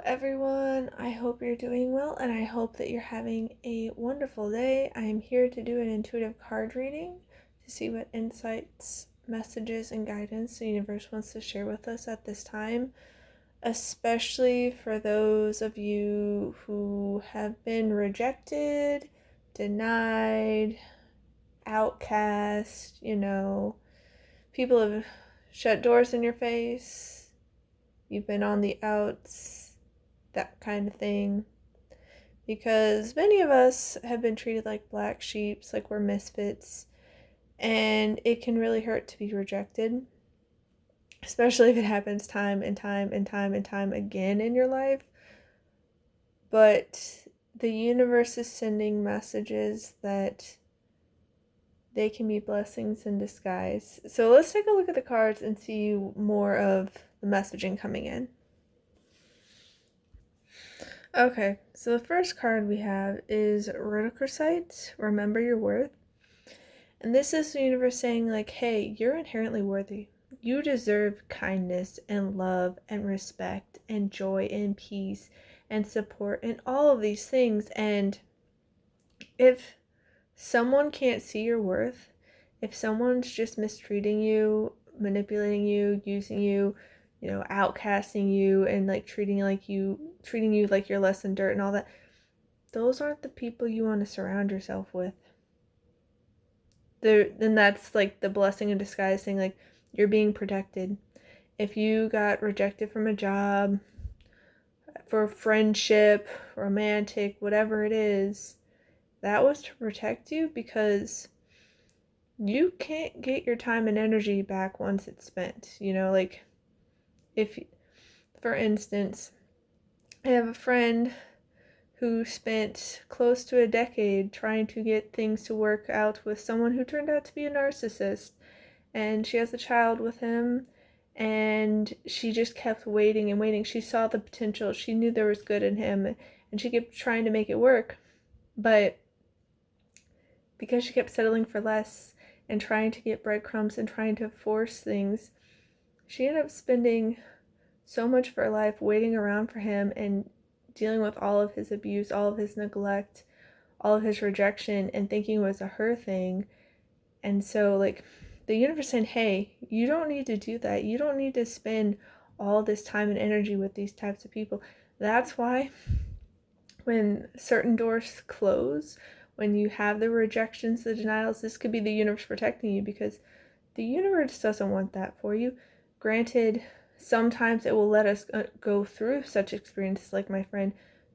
everyone. I hope you're doing well, and I hope that you're having a wonderful day. I am here to do an intuitive card reading to see what insights, messages, and guidance the universe wants to share with us at this time, especially for those of you who have been rejected, denied, outcast, people have shut doors in your face, you've been on the outs, that kind of thing. Because many of us have been treated like black sheeps, like we're misfits, and it can really hurt to be rejected, especially if it happens time and time and time and time again in your life. But the universe is sending messages that they can be blessings in disguise. So let's take a look at the cards and see more of the messaging coming in. Okay, so the first card we have is Rhodochrosite, Remember Your Worth. And this is the universe saying, like, hey, you're inherently worthy. You deserve kindness and love and respect and joy and peace and support and all of these things. And if someone can't see your worth, if someone's just mistreating you, manipulating you, using you, outcasting you and like treating you like you're less than dirt and all that, those aren't the people you want to surround yourself with. Then that's like the blessing in disguise thing, like you're being protected. If you got rejected from a job, for friendship, romantic, whatever it is, that was to protect you, because you can't get your time and energy back once it's spent. Like, if, for instance, I have a friend who spent close to a decade trying to get things to work out with someone who turned out to be a narcissist. And she has a child with him, and she just kept waiting and waiting. She saw the potential. She knew there was good in him, and she kept trying to make it work. But because she kept settling for less and trying to get breadcrumbs and trying to force things, she ended up spending so much of her life waiting around for him and dealing with all of his abuse, all of his neglect, all of his rejection, and thinking it was a her thing. And so, like, the universe saying, hey, you don't need to do that. You don't need to spend all this time and energy with these types of people. That's why when certain doors close, when you have the rejections, the denials, this could be the universe protecting you, because the universe doesn't want that for you. Granted, sometimes it will let us go through such experiences, like my friend,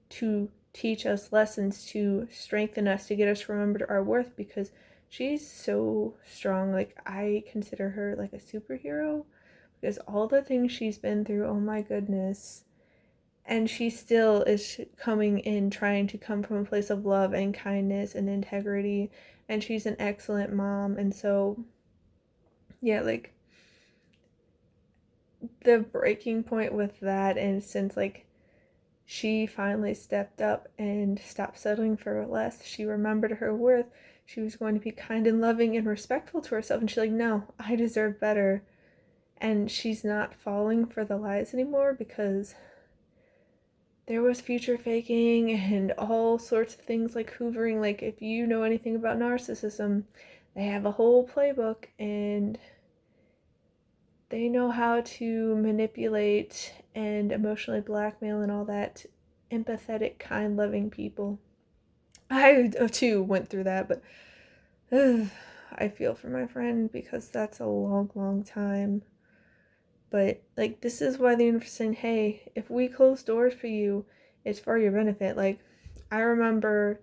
to teach us lessons, to strengthen us, to get us to remember our worth, because she's so strong. Like, I consider her like a superhero, because all the things she's been through, oh my goodness. And she still is coming in, trying to come from a place of love and kindness and integrity. And she's an excellent mom. And so, yeah, like, the breaking point with that, and since, like, she finally stepped up and stopped settling for less, she remembered her worth. She was going to be kind and loving and respectful to herself, and she's like, no, I deserve better. And she's not falling for the lies anymore, because there was future faking and all sorts of things, like hoovering. Like, if you know anything about narcissism, they have a whole playbook, and they know how to manipulate and emotionally blackmail and all that. Empathetic, kind, loving people. I too went through that, but I feel for my friend, because that's a long, long time. But, like, this is why the universe is saying, hey, if we close doors for you, it's for your benefit. Like, I remember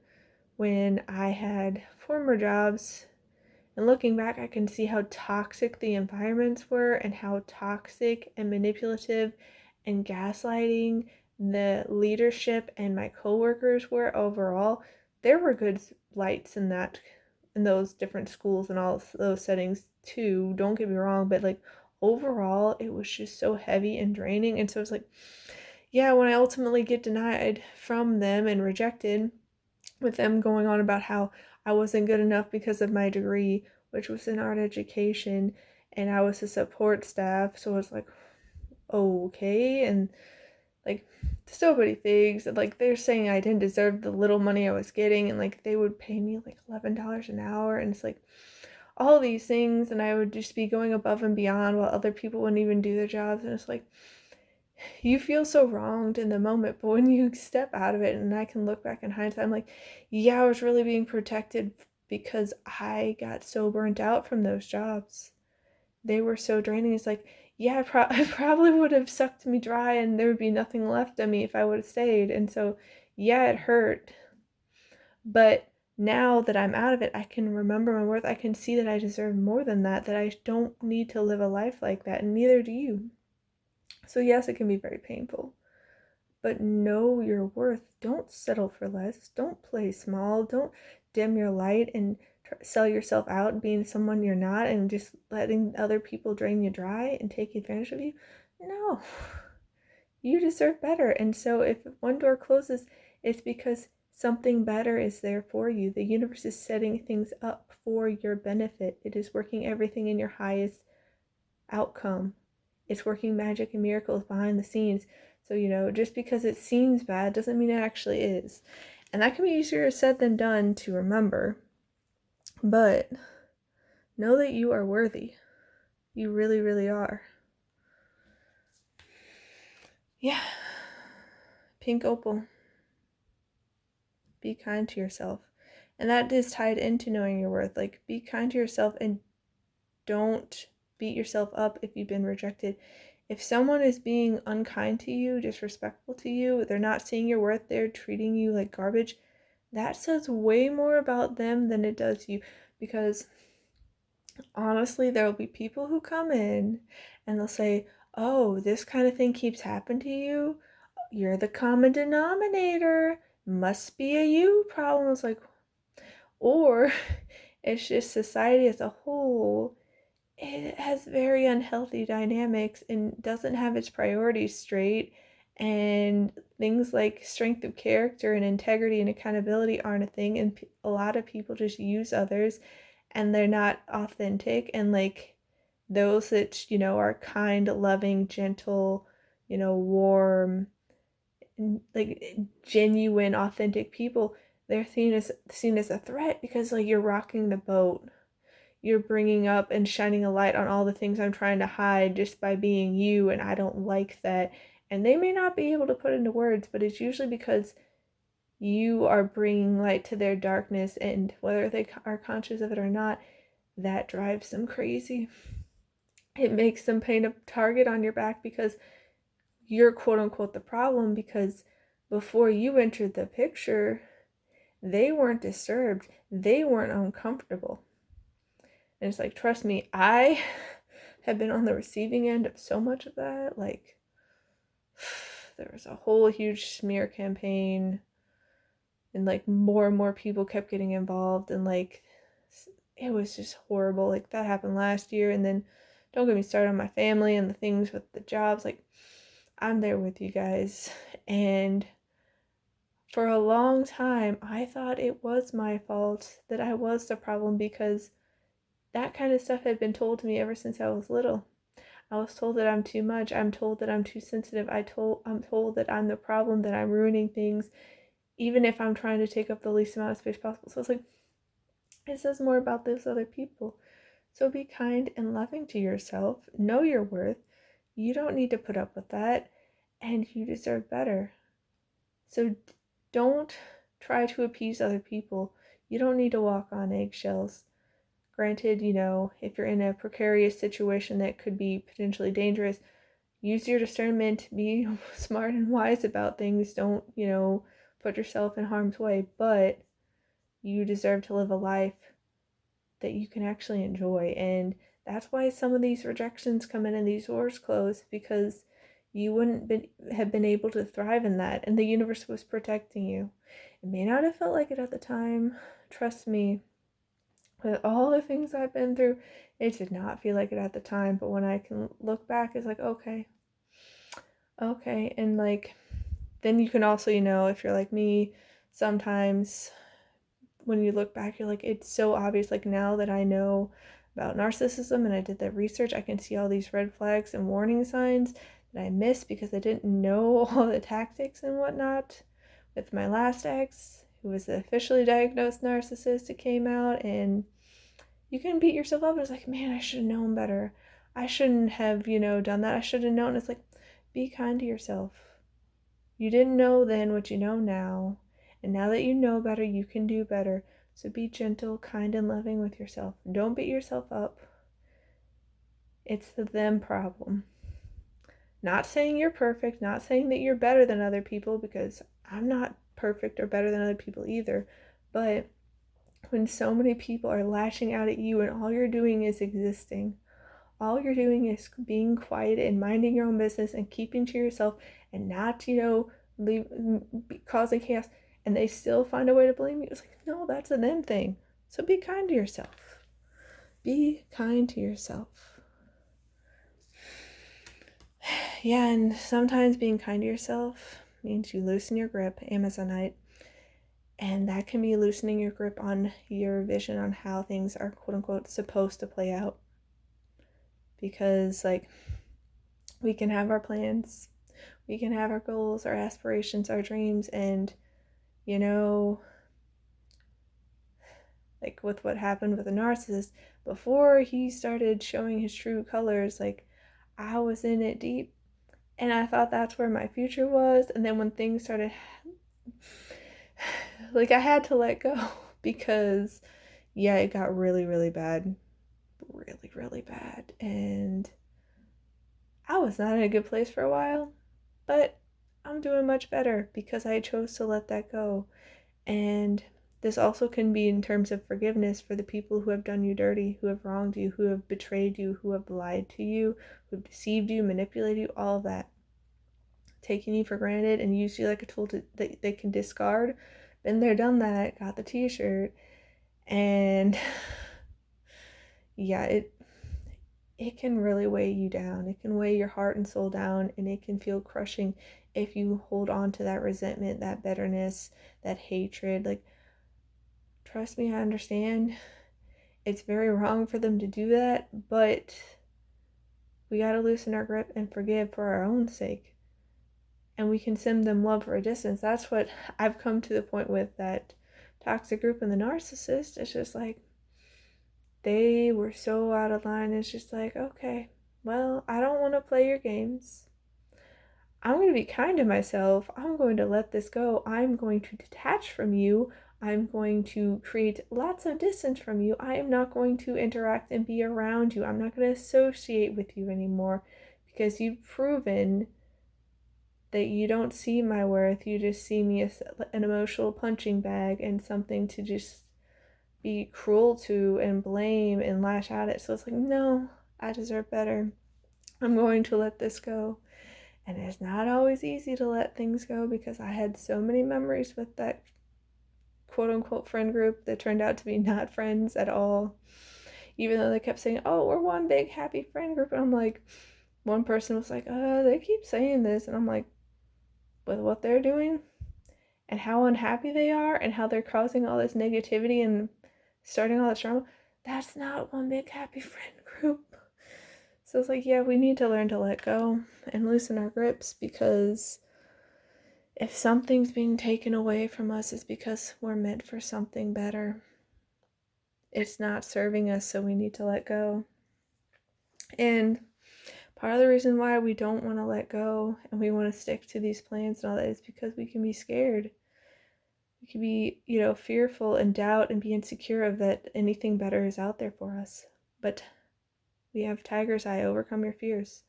when I had former jobs, and looking back, I can see how toxic the environments were, and how toxic and manipulative and gaslighting the leadership and my coworkers were overall. There were good lights in those different schools and all those settings too, don't get me wrong, but, like, overall it was just so heavy and draining. And so it's like, yeah, when I ultimately get denied from them and rejected, with them going on about how I wasn't good enough because of my degree, which was in art education, and I was a support staff, so it's like, okay. And, like, so many things. And like they're saying I didn't deserve the little money I was getting, and like they would pay me like $11 an hour, and it's like all these things, and I would just be going above and beyond while other people wouldn't even do their jobs. And it's like, you feel so wronged in the moment, but when you step out of it, and I can look back in hindsight, I'm like, yeah, I was really being protected because I got so burnt out from those jobs. They were so draining. It's like, yeah, I probably would have sucked me dry and there would be nothing left of me if I would have stayed. And so, yeah, it hurt. But now that I'm out of it, I can remember my worth. I can see that I deserve more than that, that I don't need to live a life like that, and neither do you. So, yes, it can be very painful. But know your worth. Don't settle for less. Don't play small. Don't dim your light and sell yourself out being someone you're not and just letting other people drain you dry and take advantage of you. No. You deserve better. And so if one door closes, it's because something better is there for you. The universe is setting things up for your benefit. It is working everything in your highest outcome. It's working magic and miracles behind the scenes. So, just because it seems bad doesn't mean it actually is. And that can be easier said than done to remember. But know that you are worthy. You really, really are. Yeah. Pink opal. Be kind to yourself. And that is tied into knowing your worth. Like, be kind to yourself and don't beat yourself up if you've been rejected. If someone is being unkind to you, disrespectful to you, they're not seeing your worth, they're treating you like garbage, that says way more about them than it does you. Because honestly, there will be people who come in and they'll say, oh, this kind of thing keeps happening to you. You're the common denominator. Must be a you problem. It's like, or it's just society as a whole, it has very unhealthy dynamics and doesn't have its priorities straight, and things like strength of character and integrity and accountability aren't a thing, and a lot of people just use others and they're not authentic, and like those that are kind, loving, gentle, warm, like genuine, authentic people, they're seen as a threat because like you're rocking the boat. You're bringing up and shining a light on all the things I'm trying to hide just by being you, and I don't like that. And they may not be able to put into words, but it's usually because you are bringing light to their darkness, and whether they are conscious of it or not, that drives them crazy. It makes them paint a target on your back because you're quote unquote the problem, because before you entered the picture, they weren't disturbed, they weren't uncomfortable. And it's like, trust me, I have been on the receiving end of so much of that. Like, there was a whole huge smear campaign, and like more and more people kept getting involved, and like it was just horrible. Like, that happened last year, and then don't get me started on my family and the things with the jobs. Like, I'm there with you guys. And for a long time, I thought it was my fault, that I was the problem, because that kind of stuff had been told to me ever since I was little. I was told that I'm too much. I'm told that I'm too sensitive. I'm told that I'm the problem, that I'm ruining things, even if I'm trying to take up the least amount of space possible. So it's like, it says more about those other people. So be kind and loving to yourself. Know your worth. You don't need to put up with that, and you deserve better. So don't try to appease other people. You don't need to walk on eggshells. Granted, if you're in a precarious situation that could be potentially dangerous, use your discernment, be smart and wise about things. Don't, put yourself in harm's way, but you deserve to live a life that you can actually enjoy. And that's why some of these rejections come in and these doors close, because you wouldn't have been able to thrive in that, and the universe was protecting you. It may not have felt like it at the time. Trust me, with all the things I've been through, it did not feel like it at the time. But when I can look back, it's like, okay. And like, then you can also, if you're like me, sometimes when you look back, you're like, it's so obvious. Like, now that I know about narcissism and I did that research, I can see all these red flags and warning signs that I missed because I didn't know all the tactics and whatnot with my last ex, who was the officially diagnosed narcissist. It came out, and you can beat yourself up. It's like, man, I should have known better. I shouldn't have, done that. I should have known. It's like, be kind to yourself. You didn't know then what you know now. And now that you know better, you can do better. So be gentle, kind, and loving with yourself. Don't beat yourself up. It's the them problem. Not saying you're perfect, not saying that you're better than other people, because I'm not perfect or better than other people either. But when so many people are lashing out at you and all you're doing is existing, all you're doing is being quiet and minding your own business and keeping to yourself and not, causing chaos, and they still find a way to blame you. It's like, no, that's a them thing. So be kind to yourself. Be kind to yourself. Yeah, and sometimes being kind to yourself means you loosen your grip, Amazonite, and that can be loosening your grip on your vision on how things are quote-unquote supposed to play out. Because, we can have our plans, we can have our goals, our aspirations, our dreams, and, with what happened with the narcissist, before he started showing his true colors, I was in it deep, and I thought that's where my future was, and then when things started, I had to let go, because, yeah, it got really, really bad, really, really bad, and I was not in a good place for a while, but I'm doing much better because I chose to let that go. And this also can be in terms of forgiveness for the people who have done you dirty, who have wronged you, who have betrayed you, who have lied to you, who have deceived you, manipulated you, all of that. Taking you for granted and used you like a tool that they can discard. Been there, done that, got the t-shirt. And yeah, it can really weigh you down. It can weigh your heart and soul down, and it can feel crushing if you hold on to that resentment, that bitterness, that hatred. Trust me, I understand. It's very wrong for them to do that, but we gotta loosen our grip and forgive for our own sake. And we can send them love for a distance. That's what I've come to the point with that toxic group and the narcissist. It's just they were so out of line. It's just okay, well, I don't want to play your games. I'm going to be kind to myself. I'm going to let this go. I'm going to detach from you. I'm going to create lots of distance from you. I am not going to interact and be around you. I'm not going to associate with you anymore, because you've proven that you don't see my worth. You just see me as an emotional punching bag and something to just be cruel to and blame and lash out at. So it's no, I deserve better. I'm going to let this go. And it's not always easy to let things go, because I had so many memories with that quote-unquote friend group that turned out to be not friends at all. Even though they kept saying, oh, we're one big happy friend group. And I'm one person was they keep saying this. And I'm with what they're doing and how unhappy they are and how they're causing all this negativity and starting all this drama, that's not one big happy friend group. So it's yeah, we need to learn to let go and loosen our grips, because if something's being taken away from us, it's because we're meant for something better. It's not serving us, so we need to let go. And part of the reason why we don't want to let go and we want to stick to these plans and all that is because we can be scared. We can be, fearful and doubt and be insecure of that anything better is out there for us. But we have Tiger's Eye, overcome your fears.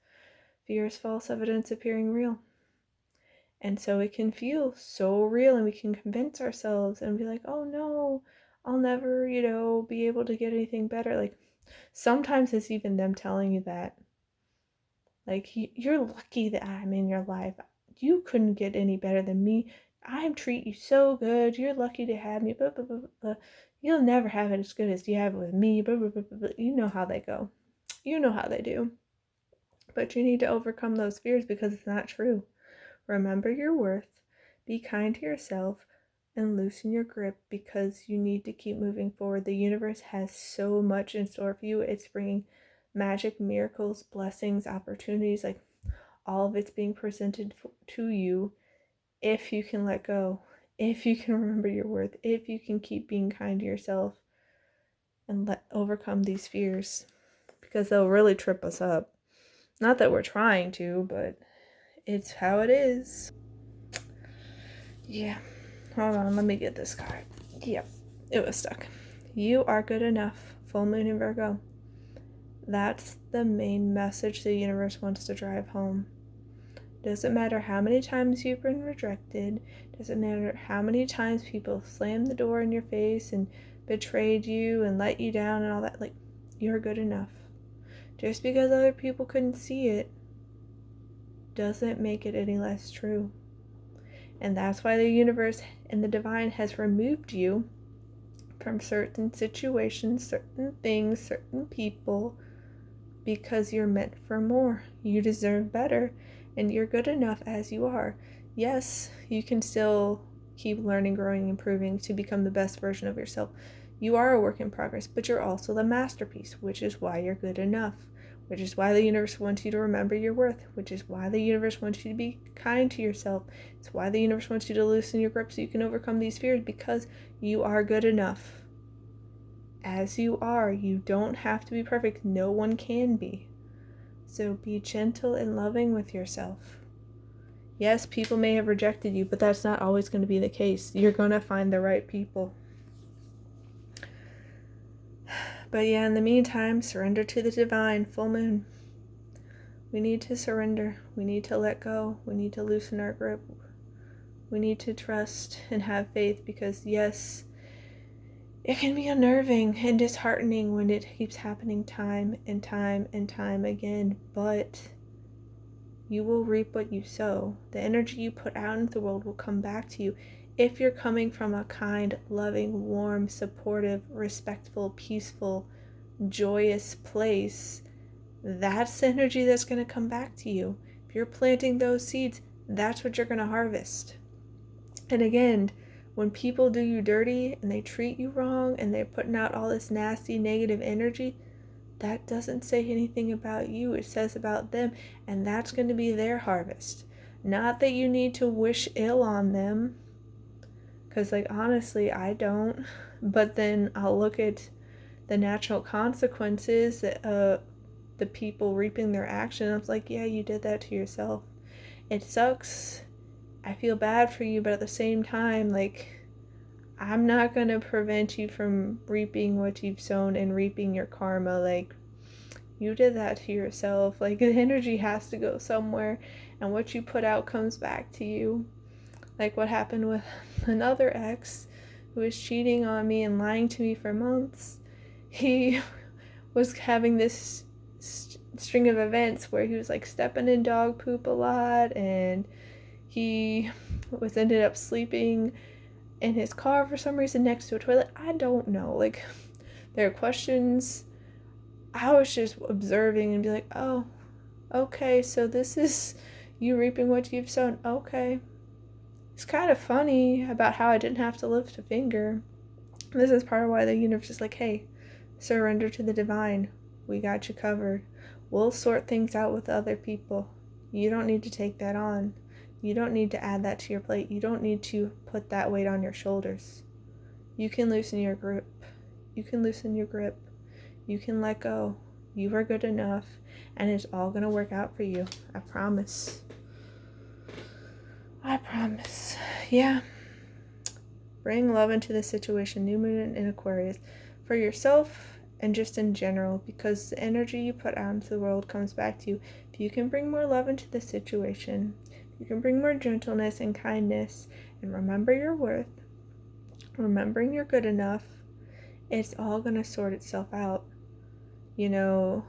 Fear is false evidence appearing real. And so it can feel so real, and we can convince ourselves and be oh no, I'll never, be able to get anything better. Sometimes it's even them telling you that. You're lucky that I'm in your life. You couldn't get any better than me. I treat you so good. You're lucky to have me. Blah, blah, blah, blah. You'll never have it as good as you have it with me. Blah, blah, blah, blah. You know how they go. You know how they do. But you need to overcome those fears, because it's not true. Remember your worth. Be kind to yourself and loosen your grip, because you need to keep moving forward. The universe has so much in store for you. It's bringing magic, miracles, blessings, opportunities, All of it's being presented to you if you can let go, if you can remember your worth, if you can keep being kind to yourself and overcome these fears, because they'll really trip us up. Not that we're trying to, but it's how it is. Yeah. Hold on, let me get this card. Yep, it was stuck. You are good enough. Full moon in Virgo. That's the main message the universe wants to drive home. Doesn't matter how many times you've been rejected. Doesn't matter how many times people slammed the door in your face and betrayed you and let you down and all that. Like, you're good enough. Just because other people couldn't see it doesn't make it any less true. And that's why the universe and the divine has removed you from certain situations, certain things, certain people, because you're meant for more. You deserve better, and you're good enough as you are. Yes, you can still keep learning, growing, improving to become the best version of yourself. You are a work in progress, but you're also the masterpiece, which is why you're good enough, which is why the universe wants you to remember your worth, which is why the universe wants you to be kind to yourself. It's why the universe wants you to loosen your grip so you can overcome these fears, because you are good enough. As you are, you don't have to be perfect. No one can be. So be gentle and loving with yourself. Yes, people may have rejected you, but that's not always going to be the case. You're going to find the right people. But yeah, in the meantime, surrender to the divine. Full moon. We need to surrender. We need to let go. We need to loosen our grip. We need to trust and have faith, because yes, it can be unnerving and disheartening when it keeps happening time and time and time again, but you will reap what you sow. The energy you put out into the world will come back to you if you're coming from a kind, loving, warm, supportive, respectful, peaceful, joyous place. That's the energy that's going to come back to you. If you're planting those seeds, that's what you're going to harvest. And again, when people do you dirty and they treat you wrong and they're putting out all this nasty negative energy, that doesn't say anything about you. It says about them, and that's going to be their harvest. Not that you need to wish ill on them, because like honestly I don't, but then I'll look at the natural consequences of the people reaping their action. I was like, yeah, you did that to yourself. It sucks. I feel bad for you, but at the same time, like, I'm not going to prevent you from reaping what you've sown and reaping your karma. Like, you did that to yourself. Like, the energy has to go somewhere, and what you put out comes back to you. Like what happened with another ex who was cheating on me and lying to me for months. He was having this string of events where he was like stepping in dog poop a lot, and he was ended up sleeping in his car for some reason next to a toilet. I don't know. Like, there are questions. I was just observing and be like, oh, okay, so this is you reaping what you've sown. Okay. It's kind of funny about how I didn't have to lift a finger. This is part of why the universe is like, hey, surrender to the divine. We got you covered. We'll sort things out with other people. You don't need to take that on. You don't need to add that to your plate. You don't need to put that weight on your shoulders. You can loosen your grip. You can loosen your grip. You can let go. You are good enough, and it's all going to work out for you. I promise. I promise. Yeah. Bring love into the situation. New moon in Aquarius. For yourself and just in general, because the energy you put out into the world comes back to you. If you can bring more love into the situation, you can bring more gentleness and kindness, and remember your worth, remembering you're good enough, it's all going to sort itself out. You know,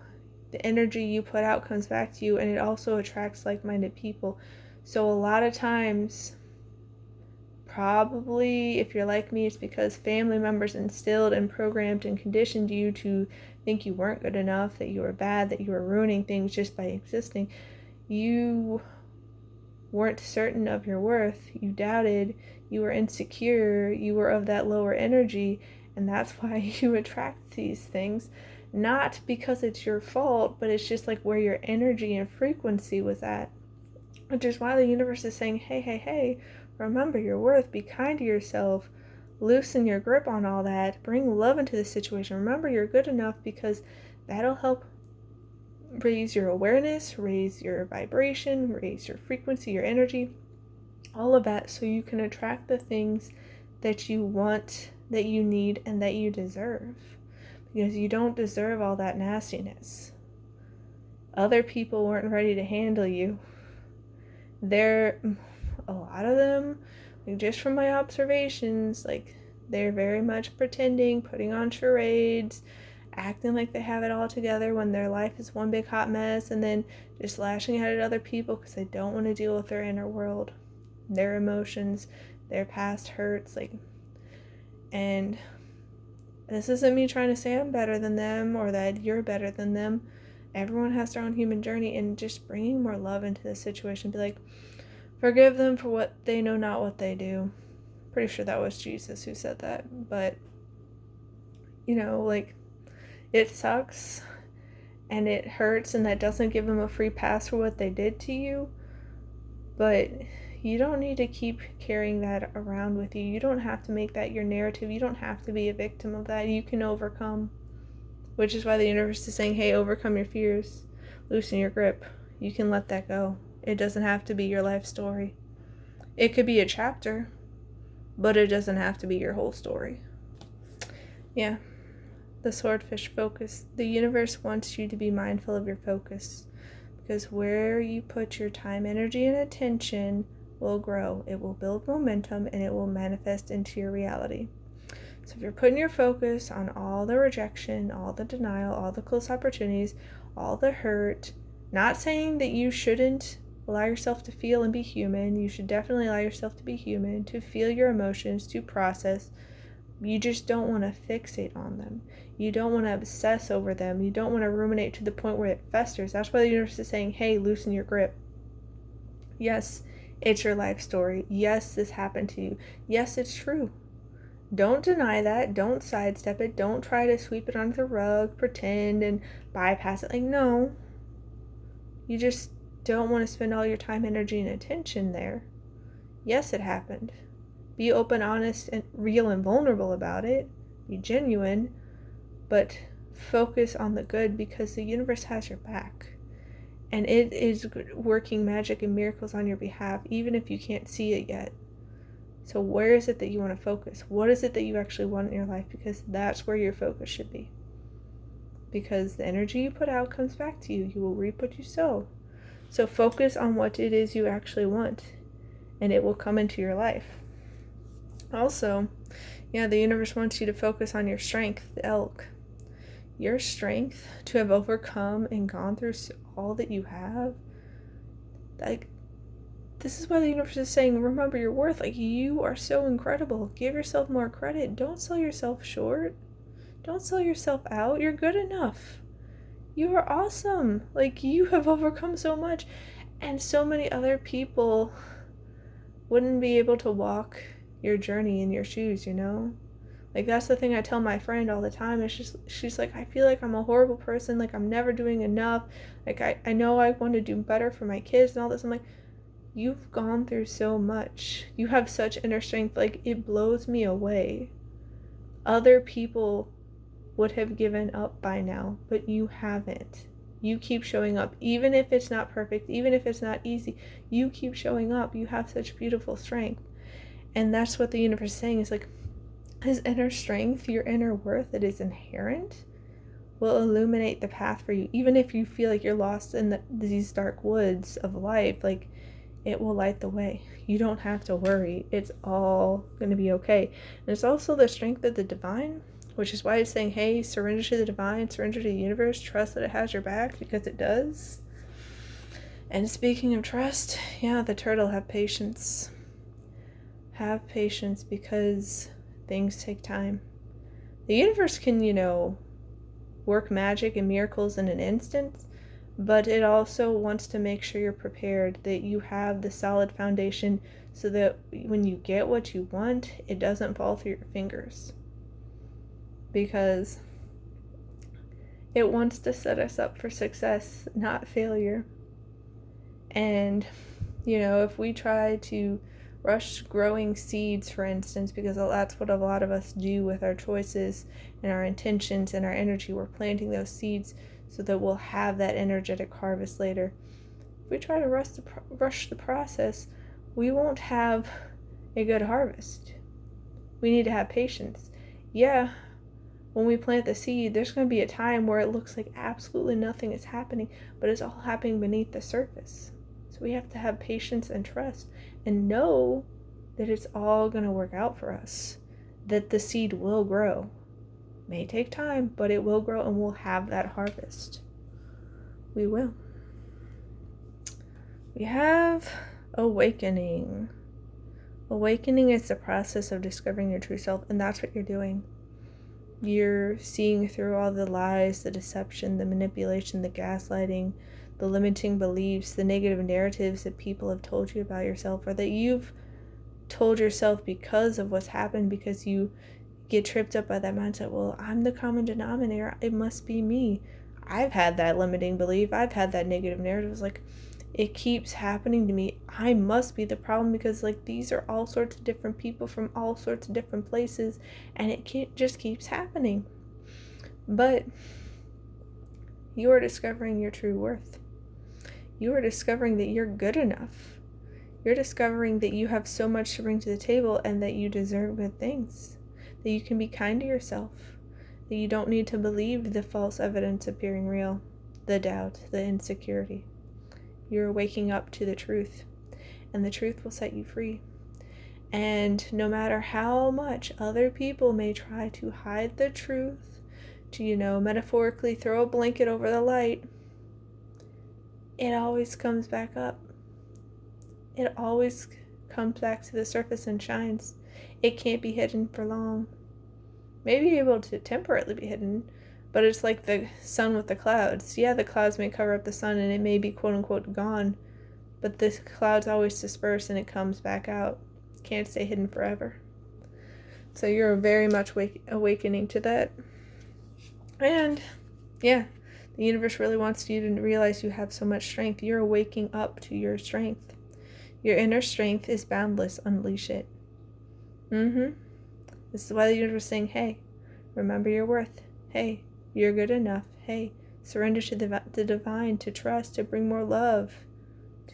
the energy you put out comes back to you, and it also attracts like-minded people. So a lot of times, probably if you're like me, it's because family members instilled and programmed and conditioned you to think you weren't good enough, that you were bad, that you were ruining things just by existing. You weren't certain of your worth. You doubted. You were insecure. You were of that lower energy, and that's why you attract these things. Not because it's your fault, but it's just like where your energy and frequency was at. which is why the universe is saying, hey, hey, hey, remember your worth, be kind to yourself, loosen your grip on all that, bring love into the situation. Remember you're good enough, because that'll help raise your awareness, raise your vibration, raise your frequency, your energy, all of that, so you can attract the things that you want, that you need, and that you deserve. Because you don't deserve all that nastiness. Other people weren't ready to handle you. A lot of them, like, just from my observations, like, they're very much pretending, putting on charades, acting like they have it all together when their life is one big hot mess, and then just lashing out at other people because they don't want to deal with their inner world, their emotions, their past hurts. And this isn't me trying to say I'm better than them or that you're better than them. Everyone has their own human journey, and just bringing more love into the situation. Be like, forgive them for what they know, not what they do. Pretty sure that was Jesus who said that. But, it sucks and it hurts, and that doesn't give them a free pass for what they did to you. But you don't need to keep carrying that around with you. You don't have to make that your narrative. You don't have to be a victim of that. You can overcome. Which is why the universe is saying, hey, overcome your fears. Loosen your grip. You can let that go. It doesn't have to be your life story. It could be a chapter, but it doesn't have to be your whole story. Yeah. The swordfish focus. The universe wants you to be mindful of your focus, because where you put your time, energy, and attention will grow. It will build momentum, and it will manifest into your reality. So if you're putting your focus on all the rejection, all the denial, all the close opportunities, all the hurt, not saying that you shouldn't allow yourself to feel and be human. You should definitely allow yourself to be human, to feel your emotions, to process. You just don't want to fixate on them. You don't want to obsess over them. You don't want to ruminate to the point where it festers. That's why the universe is saying, hey, loosen your grip. Yes, it's your life story. Yes, this happened to you. Yes, it's true. Don't deny that. Don't sidestep it. Don't try to sweep it under the rug, pretend, and bypass it. No. You just don't want to spend all your time, energy, and attention there. Yes, it happened. Be open, honest, and real and vulnerable about it. Be genuine, but focus on the good, because the universe has your back. And it is working magic and miracles on your behalf, even if you can't see it yet. So where is it that you want to focus? What is it that you actually want in your life? Because that's where your focus should be. Because the energy you put out comes back to you. You will reap what you sow. So focus on what it is you actually want, and it will come into your life. Also, the universe wants you to focus on your strength, the elk. Your strength to have overcome and gone through all that you have. This is why the universe is saying, remember your worth. You are so incredible. Give yourself more credit. Don't sell yourself short. Don't sell yourself out. You're good enough. You are awesome. You have overcome so much. And so many other people wouldn't be able to walk your journey in your shoes, That's the thing I tell my friend all the time. She's like, I feel like I'm a horrible person. I'm never doing enough. I know I want to do better for my kids and all this. I'm like, you've gone through so much. You have such inner strength. It blows me away. Other people would have given up by now, but you haven't. You keep showing up. Even if it's not perfect, even if it's not easy, you keep showing up. You have such beautiful strength. And that's what the universe is saying, is his inner strength, your inner worth that is inherent, will illuminate the path for you. Even if you feel like you're lost in these dark woods of life, it will light the way. You don't have to worry. It's all going to be okay. And it's also the strength of the divine, which is why it's saying, hey, surrender to the divine, surrender to the universe, trust that it has your back, because it does. And speaking of trust, the turtle, have patience. Have patience, because things take time. The universe can, work magic and miracles in an instant, but it also wants to make sure you're prepared, that you have the solid foundation, so that when you get what you want, it doesn't fall through your fingers. Because it wants to set us up for success, not failure. And If we try to rush growing seeds, for instance, because that's what a lot of us do with our choices and our intentions and our energy, we're planting those seeds so that we'll have that energetic harvest later. If we try to rush the process, we won't have a good harvest. We need to have patience. Yeah, when we plant the seed, there's going to be a time where it looks like absolutely nothing is happening, but it's all happening beneath the surface. So we have to have patience and trust and know that it's all going to work out for us, that the seed will grow. It may take time, but it will grow and we'll have that harvest. We will. We have awakening. Awakening is the process of discovering your true self, and that's what you're doing. You're seeing through all the lies, the deception, the manipulation, the gaslighting, the limiting beliefs, the negative narratives that people have told you about yourself, or that you've told yourself because of what's happened, because you get tripped up by that mindset. Well, I'm the common denominator. It must be me. I've had that limiting belief. I've had that negative narrative. It's like, it keeps happening to me. I must be the problem because these are all sorts of different people from all sorts of different places, and it just keeps happening. But you are discovering your true worth. You are discovering that you're good enough. You're discovering that you have so much to bring to the table and that you deserve good things. That you can be kind to yourself. That you don't need to believe the false evidence appearing real, the doubt, the insecurity. You're waking up to the truth, and the truth will set you free. And no matter how much other people may try to hide the truth, to, metaphorically throw a blanket over the light, it always comes back up. It always comes back to the surface and shines. It can't be hidden for long. Maybe able to temporarily be hidden, but it's like the sun with the clouds. Yeah, the clouds may cover up the sun and it may be quote unquote gone, but the clouds always disperse and it comes back out. It can't stay hidden forever. So you're very much awakening to that. And yeah, the universe really wants you to realize you have so much strength. You're waking up to your strength. Your inner strength is boundless. Unleash it. This is why the universe is saying, hey, remember your worth. Hey, you're good enough. Hey, surrender to the divine, to trust, to bring more love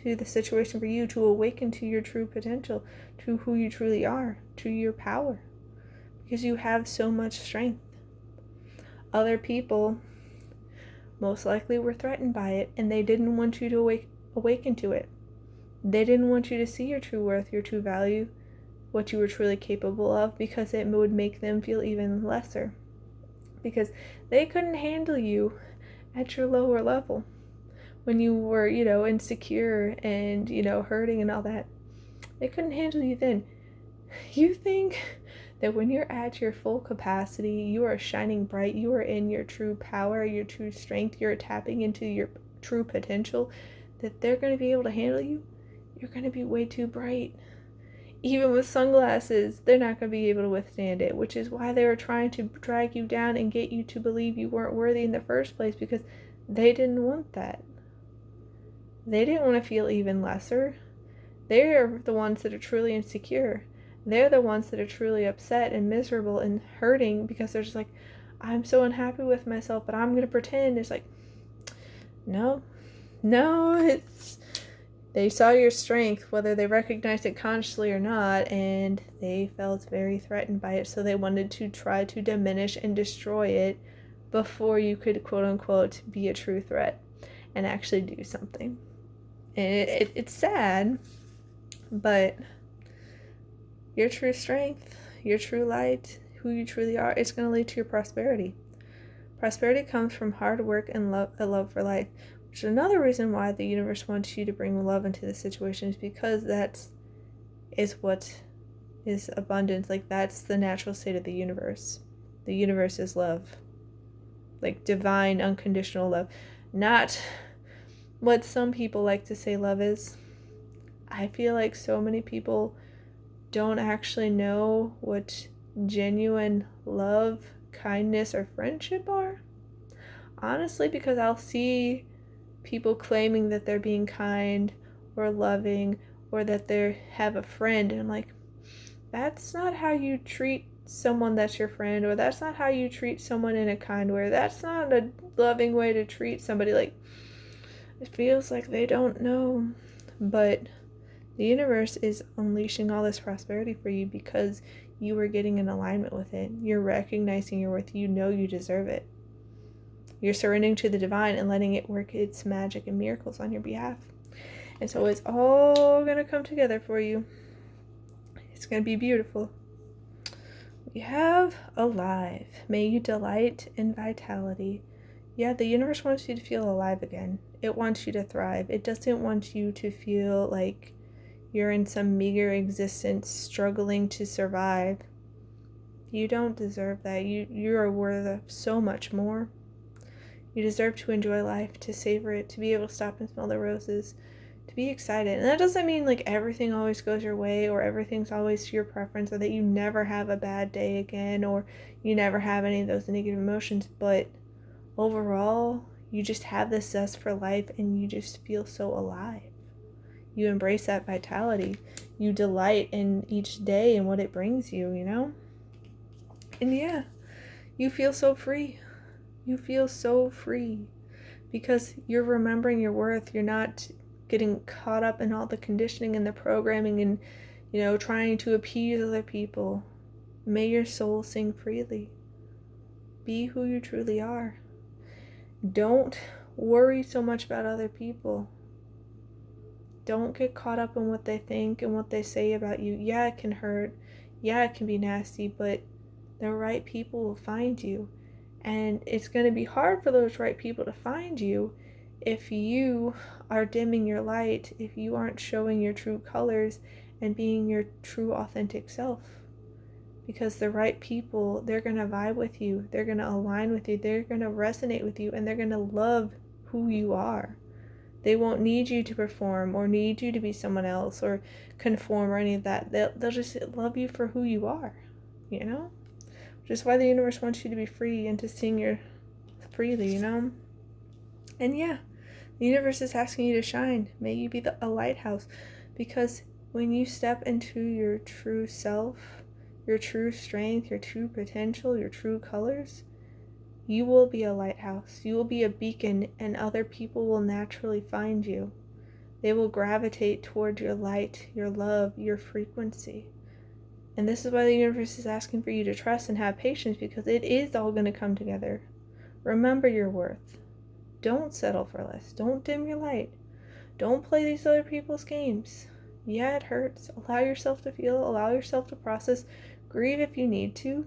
to the situation for you, to awaken to your true potential, to who you truly are, to your power. Because you have so much strength. Other people most likely were threatened by it, and they didn't want you to awaken to it. They didn't want you to see your true worth, your true value, what you were truly capable of, because it would make them feel even lesser. Because they couldn't handle you at your lower level when you were, insecure and, hurting and all that. They couldn't handle you then. You think that when you're at your full capacity, you are shining bright, you are in your true power, your true strength, you're tapping into your true potential, that they're going to be able to handle you? You're going to be way too bright. Even with sunglasses, they're not going to be able to withstand it, which is why they were trying to drag you down and get you to believe you weren't worthy in the first place, because they didn't want that. They didn't want to feel even lesser. They're the ones that are truly insecure. They're the ones that are truly upset and miserable and hurting because they're just like, I'm so unhappy with myself, but I'm going to pretend. It's like, no, they saw your strength, whether they recognized it consciously or not, and they felt very threatened by it, so they wanted to try to diminish and destroy it before you could, quote-unquote, be a true threat and actually do something. And it's sad, but your true strength, your true light, who you truly are, it's going to lead to your prosperity. Prosperity comes from hard work and a love for life. Which is another reason why the universe wants you to bring love into the situation, is because that is what is abundance. That's the natural state of the universe. The universe is love. Divine, unconditional love. Not what some people like to say love is. I feel like so many people don't actually know what genuine love, kindness, or friendship are. Honestly, because I'll see people claiming that they're being kind or loving, or that they have a friend. And I'm like, that's not how you treat someone that's your friend, or that's not how you treat someone in a kind way. That's not a loving way to treat somebody. Like, it feels like they don't know. But the universe is unleashing all this prosperity for you because you are getting in alignment with it. You're recognizing your worth. You know you deserve it. You're surrendering to the divine and letting it work its magic and miracles on your behalf. And so it's all going to come together for you. It's going to be beautiful. We have alive. May you delight in vitality. Yeah, the universe wants you to feel alive again. It wants you to thrive. It doesn't want you to feel like you're in some meager existence struggling to survive. You don't deserve that. You are worth of so much more. You deserve to enjoy life, to savor it, to be able to stop and smell the roses, to be excited. And that doesn't mean like everything always goes your way or everything's always to your preference or that you never have a bad day again or you never have any of those negative emotions. But overall, you just have this zest for life and you just feel so alive. You embrace that vitality. You delight in each day and what it brings you, you know? And yeah, you feel so free. You feel so free because you're remembering your worth. You're not getting caught up in all the conditioning and the programming and, you know, trying to appease other people. May your soul sing freely. Be who you truly are. Don't worry so much about other people. Don't get caught up in what they think and what they say about you. Yeah, it can hurt. Yeah, it can be nasty, but the right people will find you. And it's going to be hard for those right people to find you if you are dimming your light, if you aren't showing your true colors and being your true authentic self. Because the right people, they're going to vibe with you, they're going to align with you, they're going to resonate with you, and they're going to love who you are. They won't need you to perform or need you to be someone else or conform or any of that. They'll just love you for who you are, you know? Which is why the universe wants you to be free and to sing your freely, you know? And yeah, the universe is asking you to shine. May you be a lighthouse. Because when you step into your true self, your true strength, your true potential, your true colors, you will be a lighthouse. You will be a beacon, and other people will naturally find you. They will gravitate toward your light, your love, your frequency. And this is why the universe is asking for you to trust and have patience, because it is all going to come together. Remember your worth. Don't settle for less. Don't dim your light. Don't play these other people's games. Yeah, it hurts. Allow yourself to feel. Allow yourself to process. Grieve if you need to.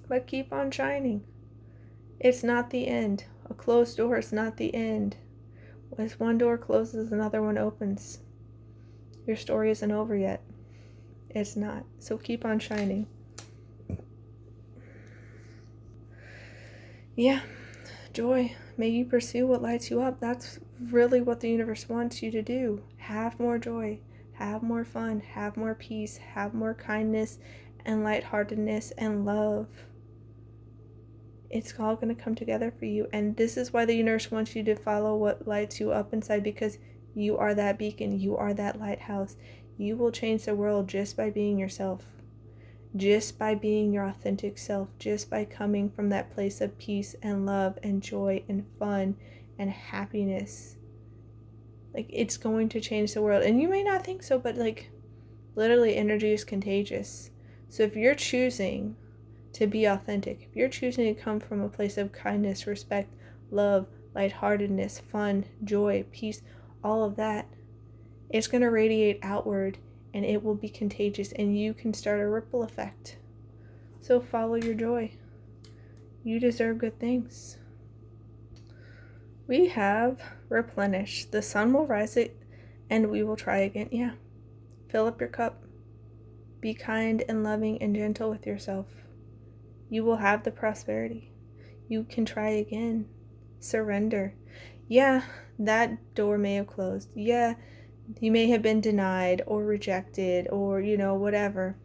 But keep on shining. It's not the end. A closed door is not the end. As one door closes, another one opens. Your story isn't over yet. It's not. So keep on shining. Yeah, joy. May you pursue what lights you up. That's really what the universe wants you to do. Have more joy. Have more fun. Have more peace. Have more kindness and lightheartedness and love. It's all going to come together for you. And this is why the universe wants you to follow what lights you up inside, because you are that beacon. You are that lighthouse. You will change the world just by being yourself. Just by being your authentic self. Just by coming from that place of peace and love and joy and fun and happiness. Like, it's going to change the world. And you may not think so, but like, literally energy is contagious. So if you're choosing to be authentic, if you're choosing to come from a place of kindness, respect, love, lightheartedness, fun, joy, peace, all of that, it's going to radiate outward and it will be contagious and you can start a ripple effect. So follow your joy. You deserve good things. We have replenish. The sun will rise it and we will try again. Yeah. Fill up your cup. Be kind and loving and gentle with yourself. You will have the prosperity. You can try again. Surrender. Yeah, that door may have closed. Yeah, you may have been denied or rejected or, whatever.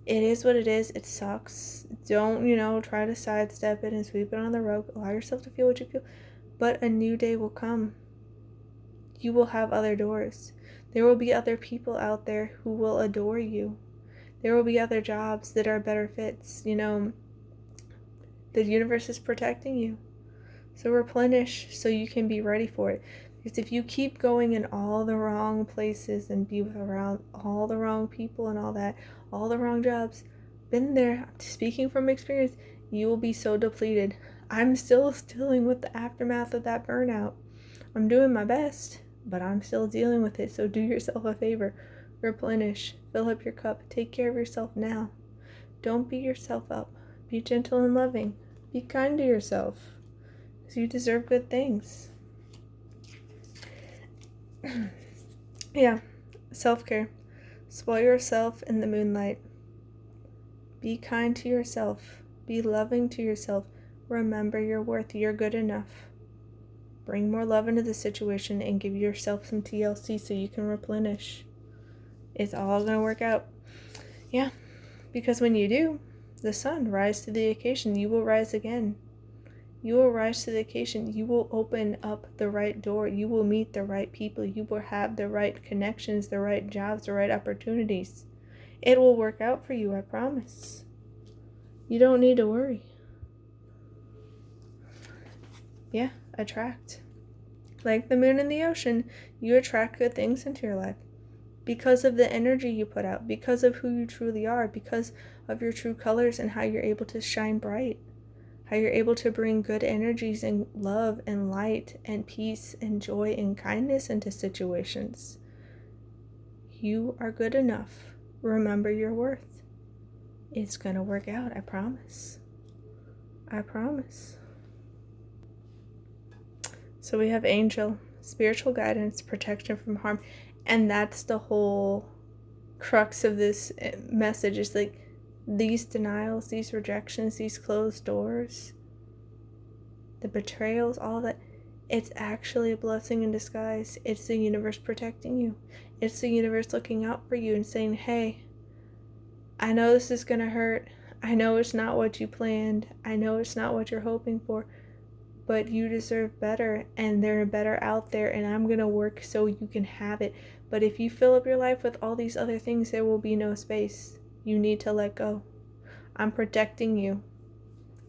It is what it is. It sucks. Don't, try to sidestep it and sweep it on the rug. Allow yourself to feel what you feel. But a new day will come. you will have other doors. There will be other people out there who will adore you. There will be other jobs that are better fits. You know, the universe is protecting you. So replenish so you can be ready for it. Because if you keep going in all the wrong places and be around all the wrong people and all that, all the wrong jobs, been there, speaking from experience, you will be so depleted. I'm still dealing with the aftermath of that burnout. I'm doing my best, but I'm still dealing with it. So do yourself a favor. Replenish. Fill up your cup. Take care of yourself now. Don't beat yourself up. Be gentle and loving. Be kind to yourself. Because you deserve good things. Yeah. Self-care. Spoil yourself in the moonlight. Be kind to yourself. Be loving to yourself. Remember your worth. You're good enough. Bring more love into the situation and give yourself some TLC so you can replenish. It's all going to work out. Yeah. Because when you do, the sun rise to the occasion. You will rise again. You will rise to the occasion. You will open up the right door. You will meet the right people. You will have the right connections, the right jobs, the right opportunities. It will work out for you, I promise. You don't need to worry. Yeah, attract. Like the moon in the ocean, you attract good things into your life. Because of the energy you put out, because of who you truly are, because of your true colors and how you're able to shine bright. How you're able to bring good energies and love and light and peace and joy and kindness into situations. You are good enough. Remember your worth. It's going to work out, I promise. I promise. So we have angel, spiritual guidance, protection from harm. And that's the whole crux of this message, is like, these denials, these rejections, these closed doors, the betrayals, all of that, it's actually a blessing in disguise. It's the universe protecting you. It's the universe looking out for you and saying, hey, I know this is going to hurt. I know it's not what you planned. I know it's not what you're hoping for, but you deserve better, and they're better out there, and I'm going to work so you can have it. But if you fill up your life with all these other things, there will be no space. You need to let go. I'm protecting you.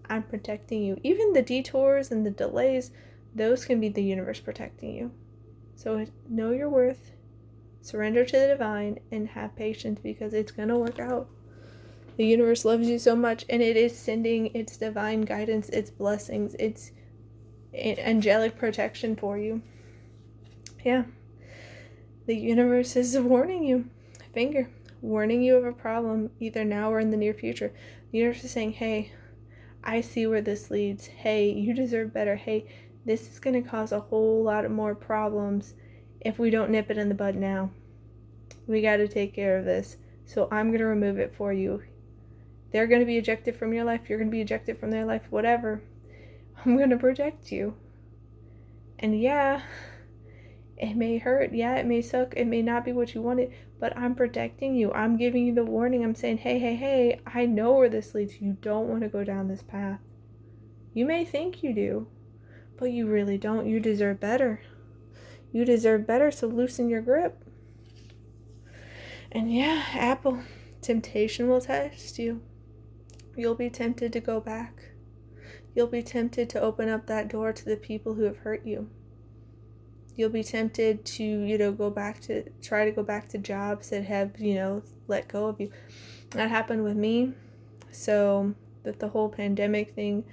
I'm protecting you. Even the detours and the delays, those can be the universe protecting you. So know your worth, surrender to the divine, and have patience, because it's going to work out. The universe loves you so much, and it is sending its divine guidance, its blessings, its angelic protection for you. Yeah. The universe is warning you. Finger. Warning you of a problem, either now or in the near future. The universe is saying, hey, I see where this leads. Hey, you deserve better. Hey, this is going to cause a whole lot more problems if we don't nip it in the bud now. We got to take care of this. So I'm going to remove it for you. They're going to be ejected from your life. You're going to be ejected from their life. Whatever. I'm going to protect you. And yeah, it may hurt. Yeah, it may suck. It may not be what you wanted, but I'm protecting you. I'm giving you the warning. I'm saying, hey, I know where this leads. You don't want to go down this path. You may think you do, but you really don't. You deserve better. You deserve better, so loosen your grip. And yeah, Apple, temptation will test you. You'll be tempted to go back. You'll be tempted to open up that door to the people who have hurt you. You'll be tempted to, try to go back to jobs that have, let go of you. That happened with me. So with the whole pandemic thing,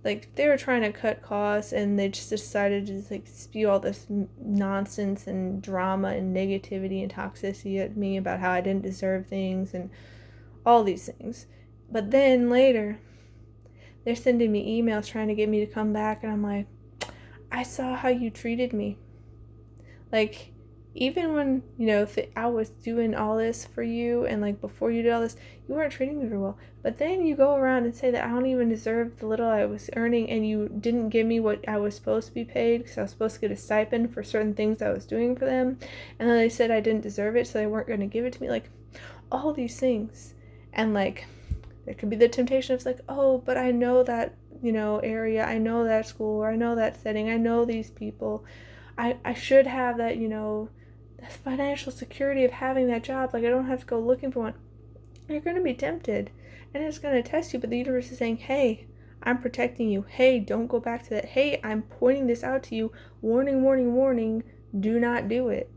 like, they were trying to cut costs, and they just decided to spew all this nonsense and drama and negativity and toxicity at me about how I didn't deserve things and all these things. But then later, they're sending me emails trying to get me to come back, and I'm like, I saw how you treated me. Like, even when, I was doing all this for you, and before you did all this, you weren't treating me very well. But then you go around and say that I don't even deserve the little I was earning, and you didn't give me what I was supposed to be paid, because I was supposed to get a stipend for certain things I was doing for them. And then they said I didn't deserve it, so they weren't going to give it to me. All these things. And there could be the temptation of oh, but I know that, area, I know that school, or I know that setting, I know these people. I should have that, the financial security of having that job. Like, I don't have to go looking for one. You're going to be tempted, and it's going to test you, but the universe is saying, hey, I'm protecting you. Hey, don't go back to that. Hey, I'm pointing this out to you. Warning, warning, warning. Do not do it.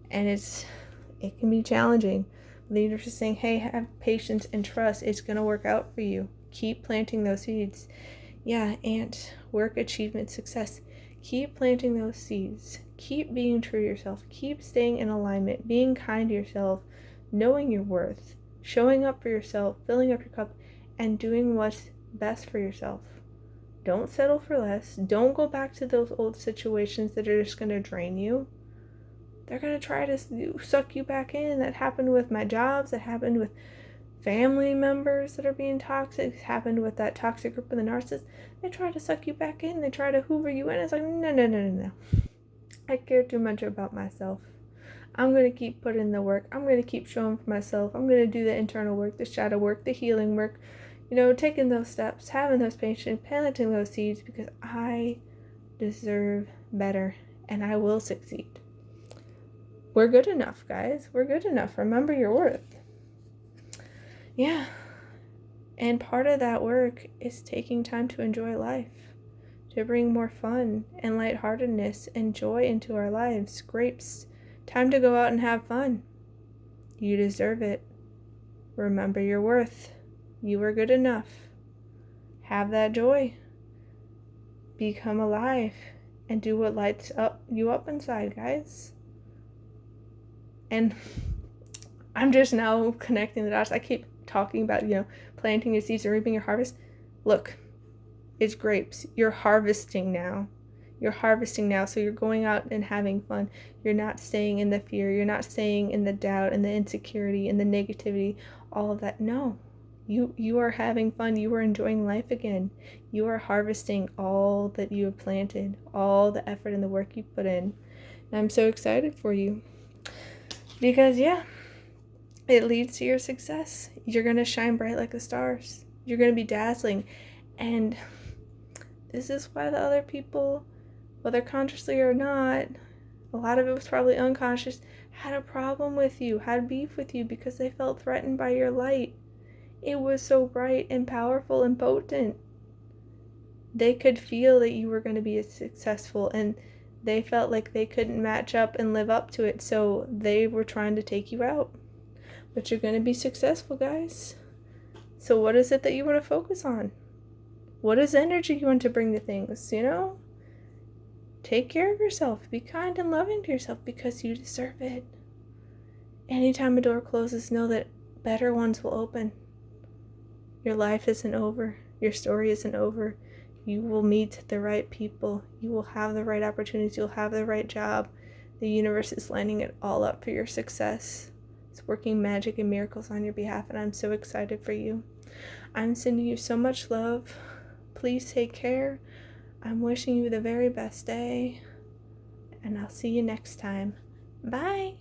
And it can be challenging. The universe is saying, hey, have patience and trust. It's going to work out for you. Keep planting those seeds. Yeah, and work, achievement, success. Keep planting those seeds. Keep being true to yourself. Keep staying in alignment, being kind to yourself, knowing your worth, showing up for yourself, filling up your cup, and doing what's best for yourself. Don't settle for less. Don't go back to those old situations that are just going to drain you. They're going to try to suck you back in. That happened with my jobs. That happened with family members that are being toxic. It happened with that toxic group of the narcissists. They try to suck you back in. They try to hoover you in. It's like, no. I care too much about myself. I'm going to keep putting in the work. I'm going to keep showing for myself. I'm going to do the internal work, the shadow work, the healing work. Taking those steps, having those patience, planting those seeds, because I deserve better and I will succeed. We're good enough, guys. We're good enough. Remember your worth. Yeah. And part of that work is taking time to enjoy life, to bring more fun and lightheartedness and joy into our lives. Grapes. Time to go out and have fun. You deserve it. Remember your worth. You are good enough. Have that joy. Become alive and do what lights you up inside, guys. And I'm just now connecting the dots. I keep talking about, planting your seeds and reaping your harvest. Look, it's grapes. You're harvesting now. So you're going out and having fun. You're not staying in the fear. You're not staying in the doubt and the insecurity and the negativity, all of that. No. You are having fun. You are enjoying life again. You are harvesting all that you have planted, all the effort and the work you put in. And I'm so excited for you. Because, it leads to your success. You're going to shine bright like the stars. You're going to be dazzling. And this is why the other people, whether consciously or not, a lot of it was probably unconscious, had a problem with you, had beef with you because they felt threatened by your light. It was so bright and powerful and potent. They could feel that you were going to be successful, and they felt like they couldn't match up and live up to it, so they were trying to take you out. But you're going to be successful, guys. So what is it that you want to focus on? What is energy you want to bring to things, Take care of yourself. Be kind and loving to yourself because you deserve it. Anytime a door closes, know that better ones will open. Your life isn't over. Your story isn't over. You will meet the right people. You will have the right opportunities. You'll have the right job. The universe is lining it all up for your success. It's working magic and miracles on your behalf, and I'm so excited for you. I'm sending you so much love. Please take care. I'm wishing you the very best day, and I'll see you next time. Bye.